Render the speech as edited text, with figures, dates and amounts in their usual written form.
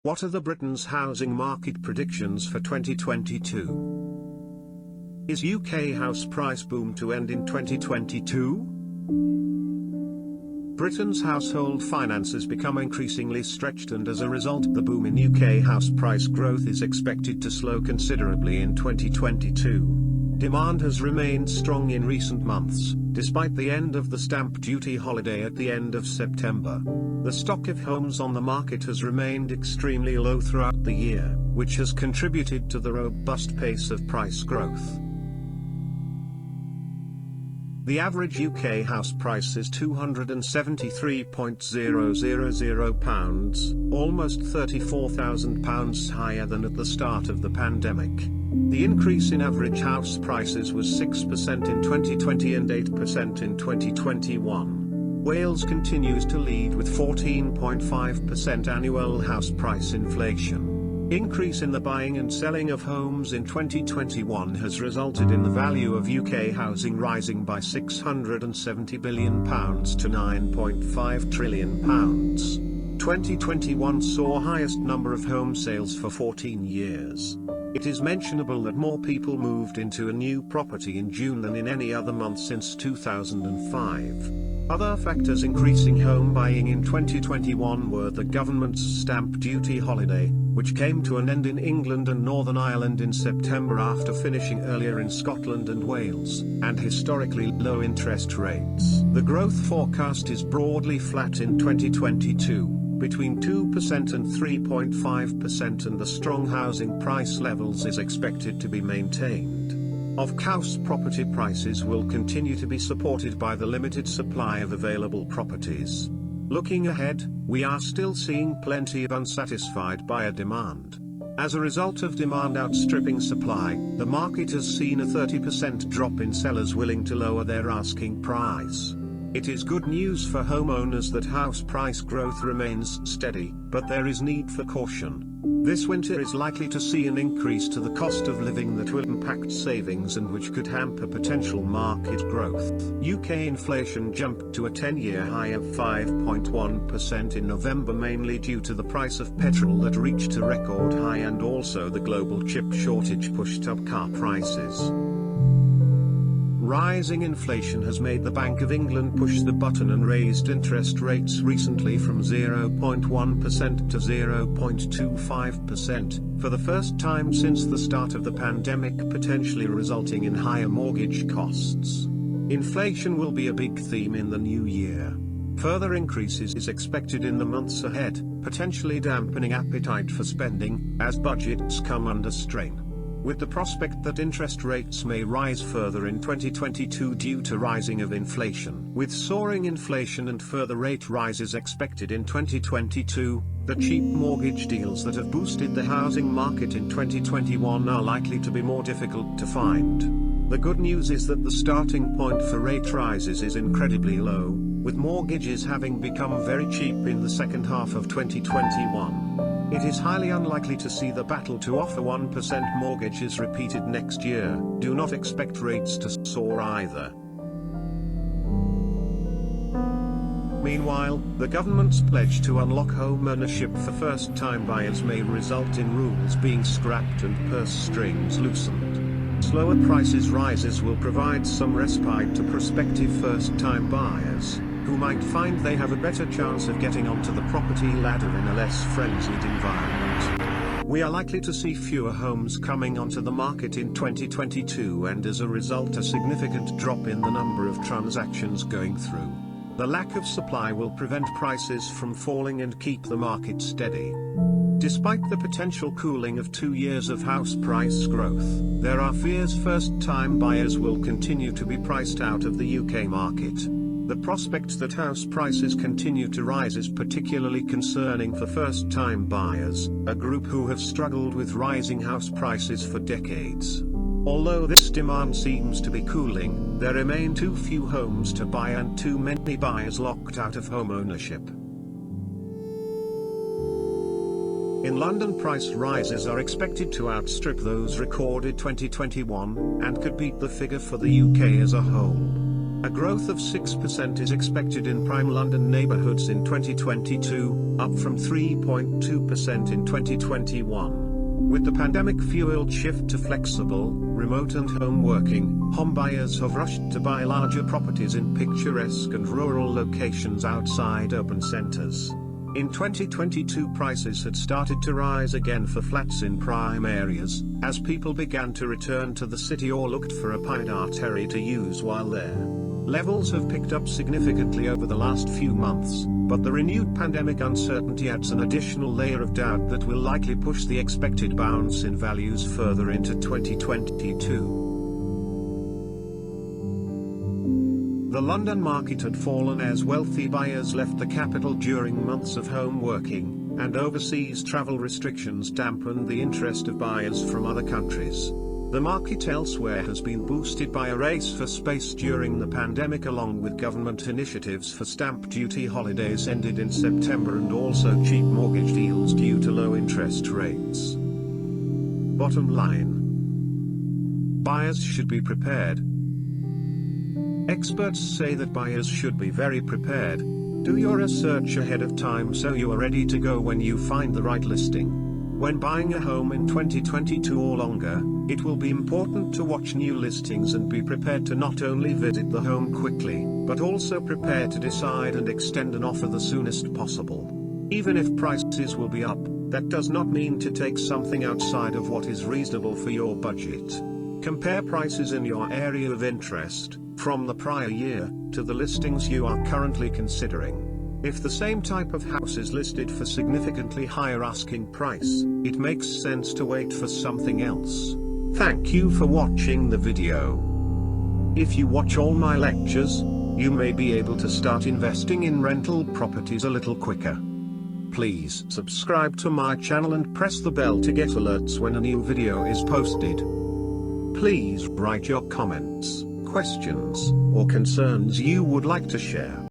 What are the Britain's housing market predictions for 2022? Is UK house price boom to end in 2022? Britain's household finances become increasingly stretched, and as a result the boom in UK house price growth is expected to slow considerably in 2022. Demand has remained strong in recent months, despite the end of the stamp duty holiday at the end of September. The stock of homes on the market has remained extremely low throughout the year, which has contributed to the robust pace of price growth. The average UK house price is £273,000, almost £34,000 higher than at the start of the pandemic. The increase in average house prices was 6% in 2020 and 8% in 2021. Wales continues to lead with 14.5% annual house price inflation. Increase in the buying and selling of homes in 2021 has resulted in the value of UK housing rising by £670 billion to £9.5 trillion. 2021 saw highest number of home sales for 14 years. It is mentionable that more people moved into a new property in June than in any other month since 2005. Other factors increasing home buying in 2021 were the government's stamp duty holiday, which came to an end in England and Northern Ireland in September after finishing earlier in Scotland and Wales, and historically low interest rates. The growth forecast is broadly flat in 2022. Between 2% and 3.5%, and the strong housing price levels is expected to be maintained. Off-house property prices will continue to be supported by the limited supply of available properties. Looking ahead, we are still seeing plenty of unsatisfied buyer demand. As a result of demand outstripping supply, the market has seen a 30% drop in sellers willing to lower their asking price. It is good news for homeowners that house price growth remains steady, but there is need for caution. This winter is likely to see an increase to the cost of living that will impact savings and which could hamper potential market growth. UK inflation jumped to a 10-year high of 5.1% in November, mainly due to the price of petrol that reached a record high, and also the global chip shortage pushed up car prices. Rising inflation has made the Bank of England push the button and raised interest rates recently from 0.1% to 0.25%, for the first time since the start of the pandemic, potentially resulting in higher mortgage costs. Inflation will be a big theme in the new year. Further increases is expected in the months ahead, potentially dampening appetite for spending, as budgets come under strain. With the prospect that interest rates may rise further in 2022 due to rising of inflation. With soaring inflation and further rate rises expected in 2022, the cheap mortgage deals that have boosted the housing market in 2021 are likely to be more difficult to find. The good news is that the starting point for rate rises is incredibly low, with mortgages having become very cheap in the second half of 2021. It is highly unlikely to see the battle to offer 1% mortgages repeated next year. Do not expect rates to soar either. Meanwhile, the government's pledge to unlock home ownership for first-time buyers may result in rules being scrapped and purse strings loosened. Slower prices rises will provide some respite to prospective first-time buyers, who might find they have a better chance of getting onto the property ladder in a less frenzied environment. We are likely to see fewer homes coming onto the market in 2022, and as a result a significant drop in the number of transactions going through. The lack of supply will prevent prices from falling and keep the market steady. Despite the potential cooling of 2 years of house price growth, there are fears first-time buyers will continue to be priced out of the UK market. The prospect that house prices continue to rise is particularly concerning for first-time buyers, a group who have struggled with rising house prices for decades. Although this demand seems to be cooling, there remain too few homes to buy and too many buyers locked out of home ownership. In London, price rises are expected to outstrip those recorded 2021, and could beat the figure for the UK as a whole. A growth of 6% is expected in prime London neighbourhoods in 2022, up from 3.2% in 2021. With the pandemic-fueled shift to flexible, remote and home working, home buyers have rushed to buy larger properties in picturesque and rural locations outside urban centres. In 2022, prices had started to rise again for flats in prime areas, as people began to return to the city or looked for a pied-out area to use while there. Levels have picked up significantly over the last few months, but the renewed pandemic uncertainty adds an additional layer of doubt that will likely push the expected bounce in values further into 2022. The London market had fallen as wealthy buyers left the capital during months of home working, and overseas travel restrictions dampened the interest of buyers from other countries. The market elsewhere has been boosted by a race for space during the pandemic, along with government initiatives for stamp duty holidays ended in September and also cheap mortgage deals due to low interest rates. Bottom line: buyers should be prepared. Experts say that buyers should be very prepared. Do your research ahead of time so you are ready to go when you find the right listing. When buying a home in 2022 or longer, it will be important to watch new listings and be prepared to not only visit the home quickly, but also prepare to decide and extend an offer the soonest possible. Even if prices will be up, that does not mean to take something outside of what is reasonable for your budget. Compare prices in your area of interest, from the prior year, to the listings you are currently considering. If the same type of house is listed for significantly higher asking price, it makes sense to wait for something else. Thank you for watching the video. If you watch all my lectures, you may be able to start investing in rental properties a little quicker. Please subscribe to my channel and press the bell to get alerts when a new video is posted. Please write your comments, questions, or concerns you would like to share.